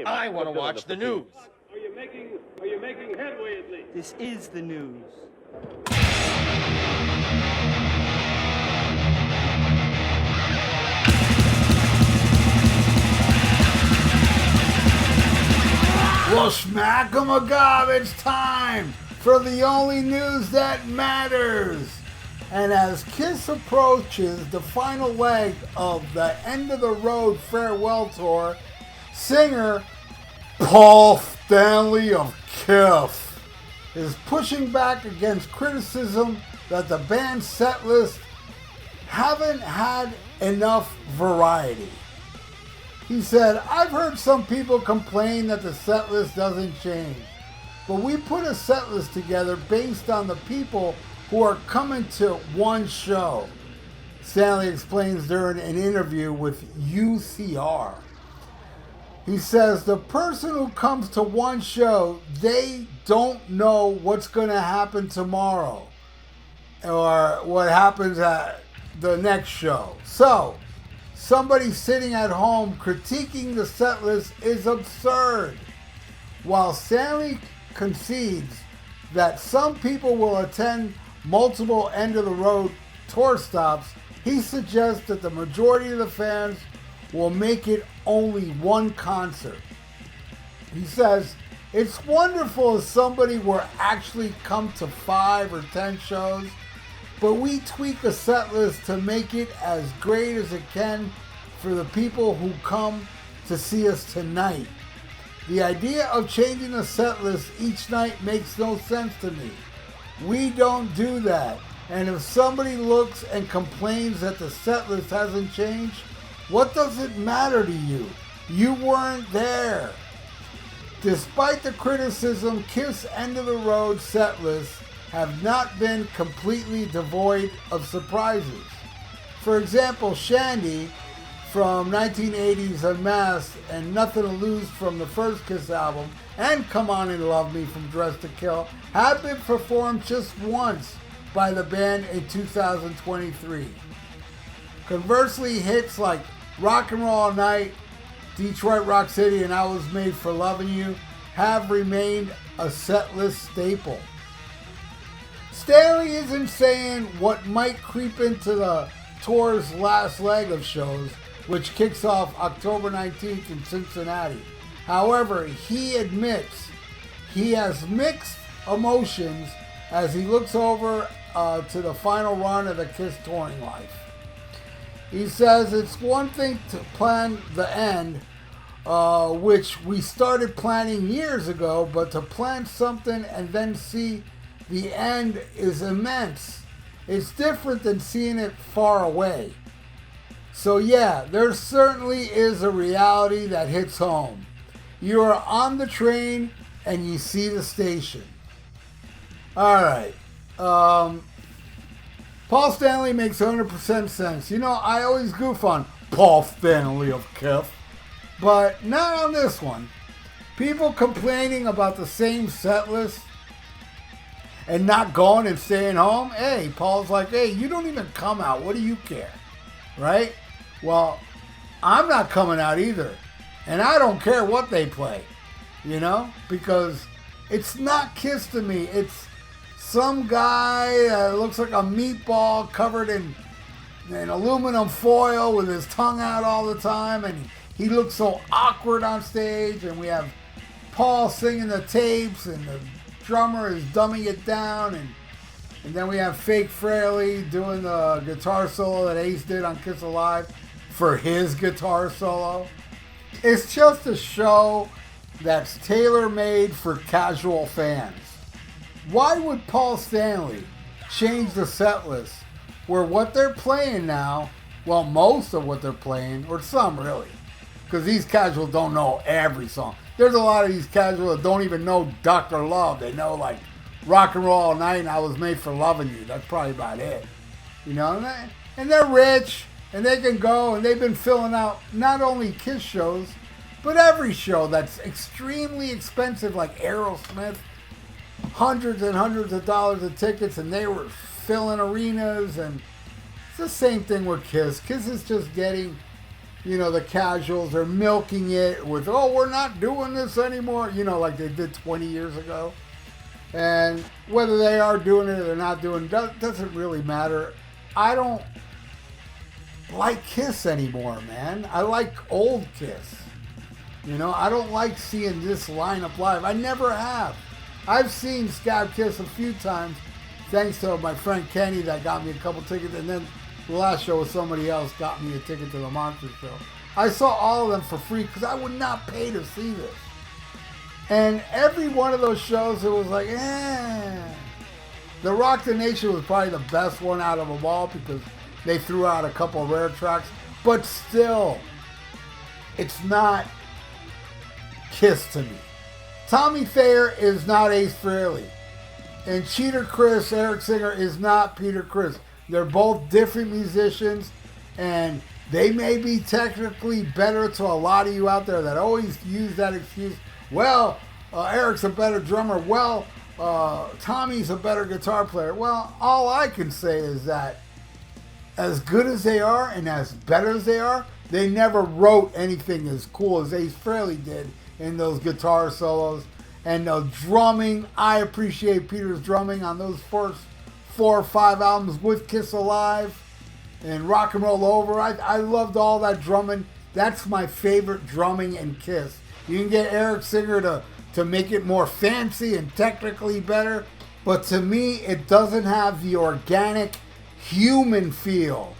I want to watch the news. Are you making headway at least? This is the news. Well, smack 'em a gob, it's time for the only news that matters. And as Kiss approaches the final leg of the End of the Road farewell tour, singer Paul Stanley of Kiss is pushing back against criticism that the band's set list haven't had enough variety. He said, "I've heard some people complain that the set list doesn't change, but we put a set list together based on the people who are coming to one show," Stanley explains during an interview with UCR. He says, "The person who comes to one show, they don't know what's going to happen tomorrow or what happens at the next show. So, somebody sitting at home critiquing the set list is absurd." While Stanley concedes that some people will attend multiple end-of-the-road tour stops, he suggests that the majority of the fans will make it only one concert. He says, "It's wonderful if somebody were actually come to 5 or 10 shows, but we tweak a set list to make it as great as it can for the people who come to see us tonight. The idea of changing the set list each night makes no sense to me. We don't do that. And if somebody looks and complains that the set list hasn't changed, what does it matter to you? You weren't there." Despite the criticism, Kiss End of the Road set lists have not been completely devoid of surprises. For example, Shandy from 1980's Unmasked and Nothing to Lose from the first Kiss album and Come On and Love Me from Dressed to Kill have been performed just once by the band in 2023. Conversely, hits like Rock and Roll All Night, Detroit Rock City, and I Was Made for Loving You have remained a setlist staple. Stanley isn't saying what might creep into the tour's last leg of shows, which kicks off October 19th in Cincinnati. However, he admits he has mixed emotions as he looks over to the final run of the Kiss touring life. He says it's one thing to plan the end, which we started planning years ago, but to plan something and then see the end is immense. It's different than seeing it far away. So yeah, there certainly is a reality that hits home. You are on the train and you see the station." All right. Paul Stanley makes 100% sense. You know, I always goof on Paul Stanley of Kiss, but not on this one. People complaining about the same set list and not going and staying home. Hey, Paul's like, "Hey, you don't even come out. What do you care?" Right? Well, I'm not coming out either. And I don't care what they play, you know, because it's not Kiss to me. It's some guy that looks like a meatball covered in aluminum foil with his tongue out all the time. And he looks so awkward on stage. And we have Paul singing the tapes and the drummer is dumbing it down. And then we have Fake Fraley doing the guitar solo that Ace did on Kiss Alive for his guitar solo. It's just a show that's tailor-made for casual fans. Why would Paul Stanley change the set list where what they're playing now, well, most of what they're playing, or some really, because these casuals don't know every song. There's a lot of these casuals that don't even know Dr. Love. They know like Rock and Roll All Night and I Was Made for Loving You. That's probably about it. You know, and they're rich and they can go and they've been filling out not only Kiss shows, but every show that's extremely expensive like Aerosmith, hundreds and hundreds of dollars of tickets, and they were filling arenas. And it's the same thing with Kiss. Kiss is just getting the casuals are milking it with, oh, we're not doing this anymore, like they did 20 years ago. And whether they are doing it or they're not doing it doesn't really matter. I don't like Kiss anymore, man. I like old Kiss. I don't like seeing this lineup live. I never have. I've seen Scab Kiss a few times, thanks to my friend Kenny that got me a couple tickets, and then the last show with somebody else got me a ticket to the Monster Show. I saw all of them for free because I would not pay to see this. And every one of those shows, it was like, The Rock the Nation was probably the best one out of them all because they threw out a couple of rare tracks. But still, it's not Kiss to me. Tommy Thayer is not Ace Frehley. And Cheater Chris, Eric Singer, is not Peter Criss. They're both different musicians, and they may be technically better to a lot of you out there that always use that excuse. Well, Eric's a better drummer. Well, Tommy's a better guitar player. Well, all I can say is that as good as they are and as better as they are, they never wrote anything as cool as Ace Frehley did in those guitar solos. And the drumming, I appreciate Peter's drumming on those first 4 or 5 albums with Kiss Alive and Rock and Roll Over. I loved all that drumming. That's my favorite drumming in Kiss. You can get Eric Singer to make it more fancy and technically better, but to me, it doesn't have the organic human feel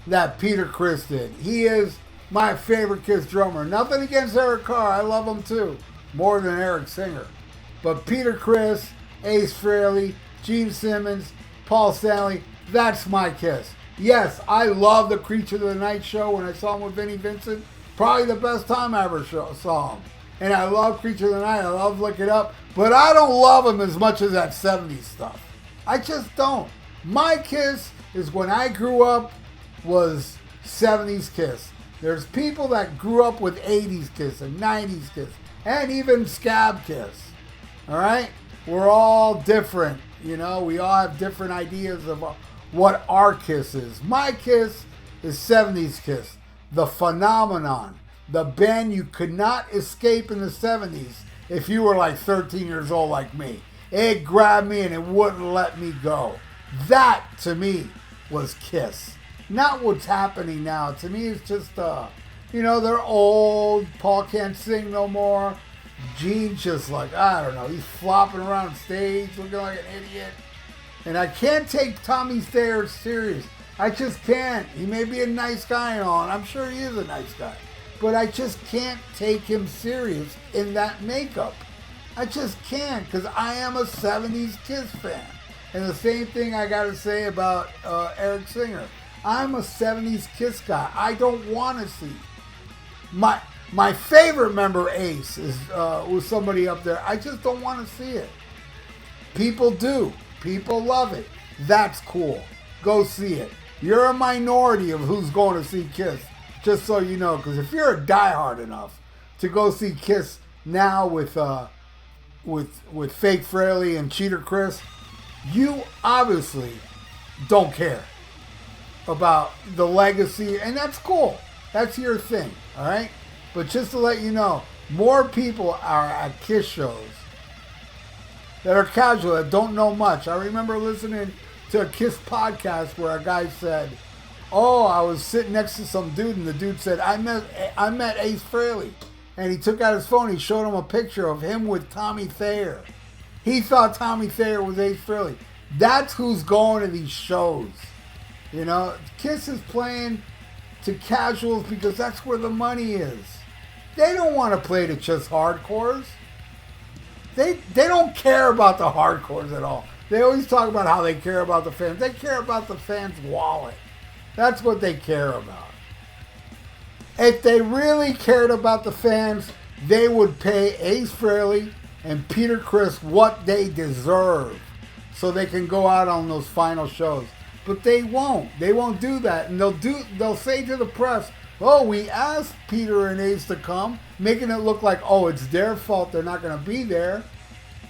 that Peter Criss did. He is my favorite Kiss drummer. Nothing against Eric Carr. I love him too, more than Eric Singer. But Peter Criss, Ace Frehley, Gene Simmons, Paul Stanley, that's my Kiss. Yes, I love the Creature of the Night show when I saw him with Vinnie Vincent. Probably the best time I ever saw him. And I love Creature of the Night. I love Look It Up. But I don't love him as much as that 70s stuff. I just don't. My Kiss is when I grew up was 70s Kiss. There's people that grew up with 80s Kiss and 90s Kiss. And even Scab Kiss. All right? We're all different. We all have different ideas of what our Kiss is. My Kiss is 70s Kiss. The phenomenon. The band you could not escape in the 70s if you were like 13 years old like me. It grabbed me and it wouldn't let me go. That, to me, was Kiss. Not what's happening now. To me, it's just, they're old. Paul can't sing no more. Gene's just like, I don't know. He's flopping around stage looking like an idiot. And I can't take Tommy Thayer serious. I just can't. He may be a nice guy and all, and I'm sure he is a nice guy. But I just can't take him serious in that makeup. I just can't, because I am a 70s Kiss fan. And the same thing I got to say about Eric Singer. I'm a 70s Kiss guy. I don't want to see. My favorite member, Ace, is was somebody up there. I just don't want to see it. People do. People love it. That's cool. Go see it. You're a minority of who's going to see Kiss, just so you know. Because if you're a diehard enough to go see Kiss now with Fake Frehley and Cheater Chris, you obviously don't care about the legacy, and that's cool. That's your thing, all right? But just to let you know, more people are at Kiss shows that are casual, that don't know much. I remember listening to a Kiss podcast where a guy said, oh, I was sitting next to some dude, and the dude said, I met Ace Frehley. And he took out his phone, he showed him a picture of him with Tommy Thayer. He thought Tommy Thayer was Ace Frehley. That's who's going to these shows. Kiss is playing to casuals because that's where the money is. They don't want to play to just hardcores. They don't care about the hardcores at all. They always talk about how they care about the fans. They care about the fans' wallet. That's what they care about. If they really cared about the fans, they would pay Ace Frehley and Peter Criss what they deserve so they can go out on those final shows. But they won't. They won't do that. And they'll say to the press, oh, we asked Peter and Ace to come, making it look like, oh, it's their fault they're not going to be there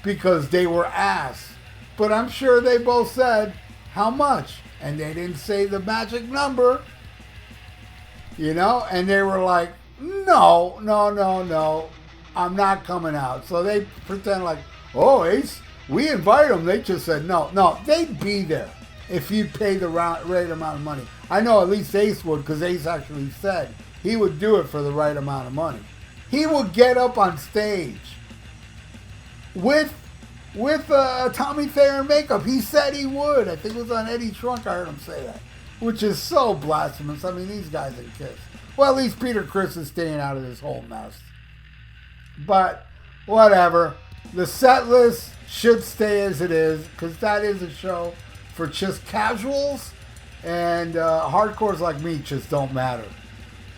because they were asked. But I'm sure they both said, how much? And they didn't say the magic number. you know, and they were like, no, no, no, no, I'm not coming out. So they pretend like, oh, Ace, we invite them. They just said no. No, they'd be there if you pay the right amount of money. I know at least Ace would, because Ace actually said he would do it for the right amount of money. He would get up on stage with Tommy Thayer makeup. He said he would. I think it was on Eddie Trunk. I heard him say that, which is so blasphemous. I mean, these guys are kids. Well, at least Peter Criss is staying out of this whole mess. But whatever. The set list should stay as it is, because that is a show for just casuals, and hardcores like me just don't matter.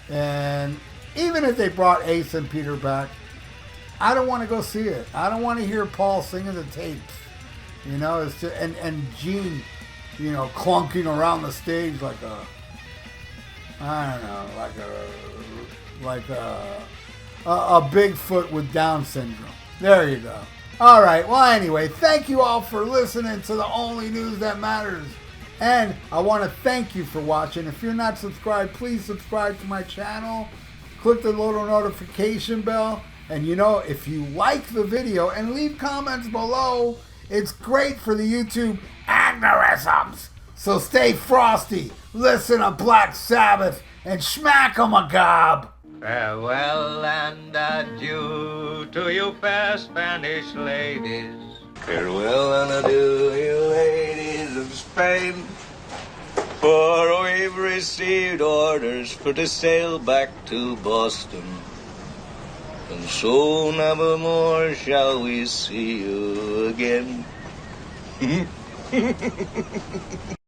And even if they brought Ace and Peter back, I don't want to go see it. I don't want to hear Paul singing the tapes. You know, it's just, and Gene, you know, clunking around the stage like a, I don't know, like a Bigfoot with Down syndrome. There you go. All right. Well, anyway, thank you all for listening to the only news that matters. And I want to thank you for watching. If you're not subscribed, please subscribe to my channel. Click the little notification bell. And you know, if you like the video, and leave comments below, it's great for the YouTube algorithms. So stay frosty, listen to Black Sabbath, and smack 'em a gob. Farewell and adieu to you fair Spanish ladies. Farewell and adieu, you ladies of Spain. For we've received orders for to sail back to Boston. And so never more shall we see you again.